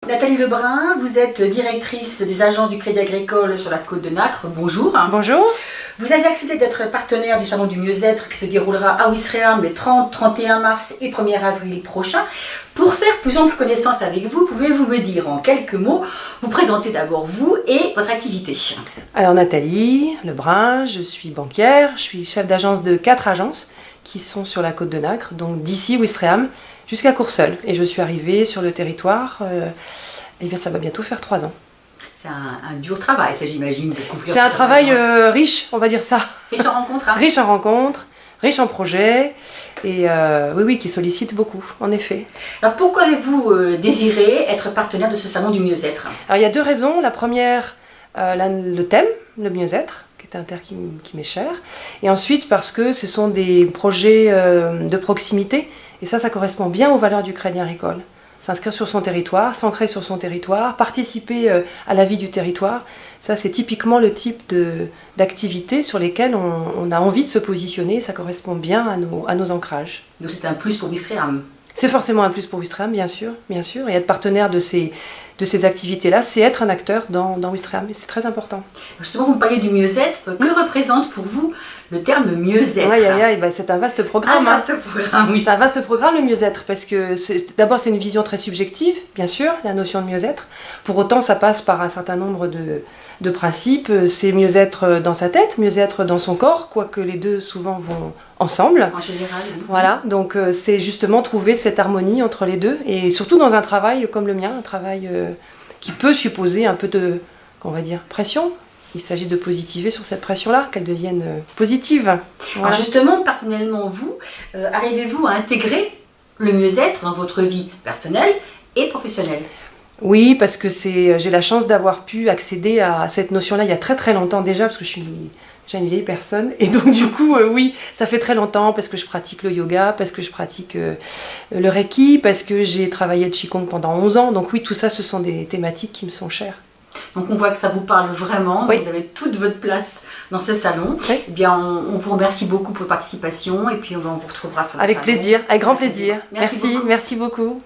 Nathalie Lebrun, vous êtes directrice des agences du Crédit Agricole sur la Côte de Nacre. Bonjour. Bonjour. Vous avez accepté d'être partenaire du Salon du Mieux-être qui se déroulera à Ouistreham les 30, 31 mars et 1er avril prochains. Pour faire plus ample connaissance avec vous, pouvez-vous me dire en quelques mots, vous présenter d'abord vous et votre activité? Alors Nathalie Lebrun, je suis banquière, je suis chef d'agence de 4 agences qui sont sur la Côte de Nacre, donc d'ici Ouistreham jusqu'à Courseulles. Et je suis arrivée sur le territoire, et bien ça va bientôt faire 3 ans. C'est un dur travail, ça j'imagine. C'est un travail riche, on va dire ça. Riche en rencontres. Hein. Riche en rencontres, riche en projets, et oui, qui sollicite beaucoup, en effet. Alors pourquoi avez-vous désiré être partenaire de ce salon du mieux-être? Alors il y a 2 raisons. La première, le thème, le mieux-être, qui est un terme qui m'est cher. Et ensuite parce que ce sont des projets de proximité, et ça correspond bien aux valeurs du Crédit Agricole. S'inscrire sur son territoire, s'ancrer sur son territoire, participer à la vie du territoire. Ça, c'est typiquement le type d'activités sur lesquelles on a envie de se positionner. Ça correspond bien à nos ancrages. Donc c'est un plus pour Ouistreham. C'est forcément un plus pour Ouistreham, bien sûr. Et être partenaire de ces activités-là, c'est être un acteur dans Ouistreham. Et c'est très important. Justement, vous me parlez du mieux-être. Que représente pour vous le terme mieux-être? C'est un vaste programme. Un vaste programme, oui. C'est un vaste programme, le mieux-être, parce que d'abord c'est une vision très subjective, bien sûr, la notion de mieux-être. Pour autant, ça passe par un certain nombre de principes. C'est mieux-être dans sa tête, mieux-être dans son corps, quoique les deux souvent vont ensemble. En général. Oui. Voilà, donc c'est justement trouver cette harmonie entre les deux, et surtout dans un travail comme le mien, un travail qui peut supposer un peu de, on va dire, pression. Il s'agit de positiver sur cette pression-là, qu'elle devienne positive. Voilà. Alors justement, personnellement, vous, arrivez-vous à intégrer le mieux-être dans votre vie personnelle et professionnelle? Oui, parce que j'ai la chance d'avoir pu accéder à cette notion-là il y a très très longtemps déjà, parce que je suis déjà une vieille personne. Et donc du coup, oui, ça fait très longtemps, parce que je pratique le yoga, parce que je pratique le reiki, parce que j'ai travaillé le qigong pendant 11 ans. Donc oui, tout ça, ce sont des thématiques qui me sont chères. Donc on voit que ça vous parle vraiment, oui. Vous avez toute votre place dans ce salon. Oui. Eh bien, on vous remercie beaucoup pour votre participation et puis on vous retrouvera sur le salon. Avec plaisir, avec grand plaisir. Merci beaucoup. Merci beaucoup.